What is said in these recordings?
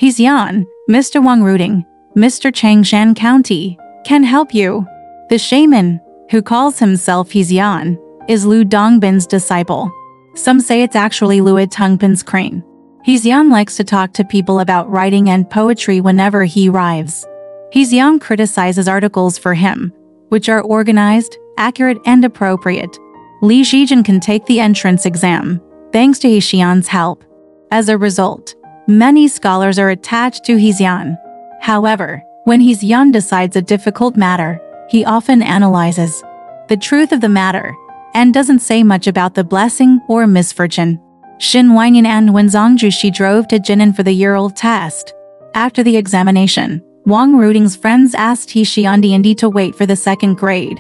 Xian, Mr. Wang Ruding, Mr. Changshan County, can help you. The shaman, who calls himself Xian, is Lu Dongbin's disciple. Some say it's actually Lu Dongbin's crane. Xian likes to talk to people about writing and poetry whenever he arrives. Xian criticizes articles for him, which are organized, accurate, and appropriate. Li Zhijin can take the entrance exam, thanks to Xian's help. As a result, many scholars are attached to Xian. However, when Xian decides a difficult matter, he often analyzes the truth of the matter and doesn't say much about the blessing or misfortune. Xin Wanyan and Wenzong Zhuxi drove to Jinan for the year-old test. After the examination, Wang Ruding's friends asked Xian D&D to wait for the second grade.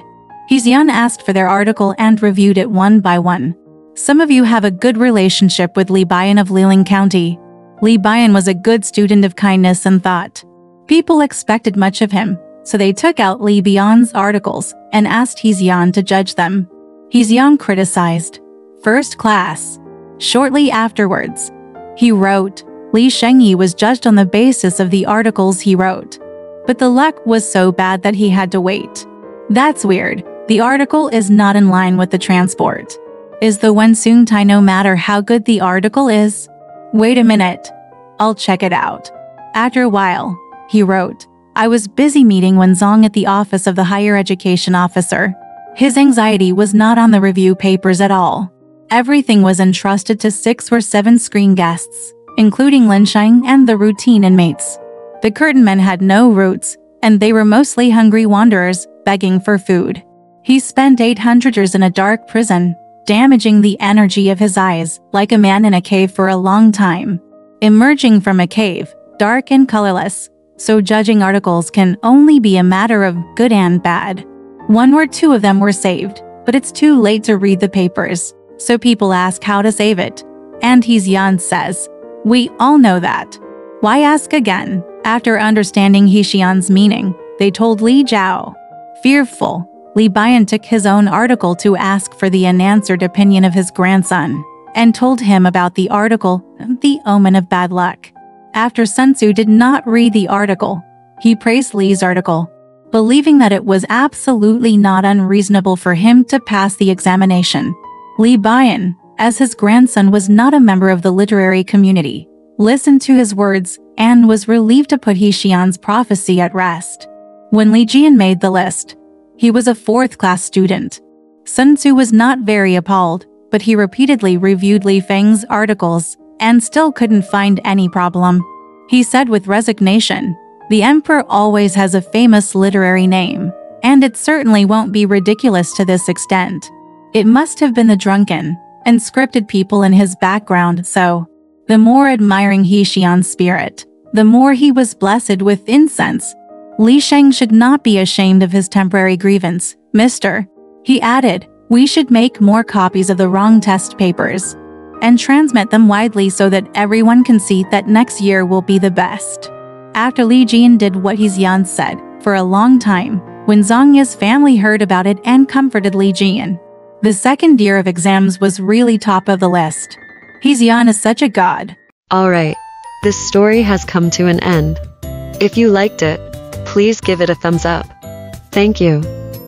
Xian asked for their article and reviewed it one by one. Some of you have a good relationship with Li Bian of Liling County. Li Bian was a good student of kindness and thought. People expected much of him, so they took out Li Bian's articles and asked Xian to judge them. Xian criticized first class. Shortly afterwards, he wrote, Li Shengyi was judged on the basis of the articles he wrote. But the luck was so bad that he had to wait. That's weird. The article is not in line with the transport. Is the Wensung Tai no matter how good the article is? Wait a minute. I'll check it out. After a while, he wrote, I was busy meeting Wenzong at the office of the higher education officer. His anxiety was not on the review papers at all. Everything was entrusted to 6 or 7 screen guests, including Linsheng and the routine inmates. The curtain men had no roots, and they were mostly hungry wanderers, begging for food. He spent 800 years in a dark prison, damaging the energy of his eyes, like a man in a cave for a long time. Emerging from a cave, dark and colorless, so judging articles can only be a matter of good and bad. 1 or 2 of them were saved, but it's too late to read the papers. So people ask how to save it. And Xian says, we all know that. Why ask again? After understanding Xian's meaning, they told Li Zhao. Fearful, Li Bian took his own article to ask for the unanswered opinion of his grandson, and told him about the article, The Omen of Bad Luck. After Sun Tzu did not read the article, he praised Li's article, believing that it was absolutely not unreasonable for him to pass the examination. Li Bian, as his grandson was not a member of the literary community, listened to his words and was relieved to put Xian's prophecy at rest. When Li Jian made the list, he was a 4th-class student. Sun Tzu was not very appalled, but he repeatedly reviewed Li Feng's articles and still couldn't find any problem. He said with resignation, the emperor always has a famous literary name, and it certainly won't be ridiculous to this extent. It must have been the drunken and scripted people in his background, so the more admiring Xian's spirit, the more he was blessed with incense. Li Sheng should not be ashamed of his temporary grievance, Mr. He added, we should make more copies of the wrong test papers and transmit them widely so that everyone can see that next year will be the best. After Li Jian did what Xian said, for a long time, Wenzong's family heard about it and comforted Li Jian. The second year of exams was really top of the list. Xian is such a god. Alright, this story has come to an end. If you liked it, please give it a thumbs up. Thank you.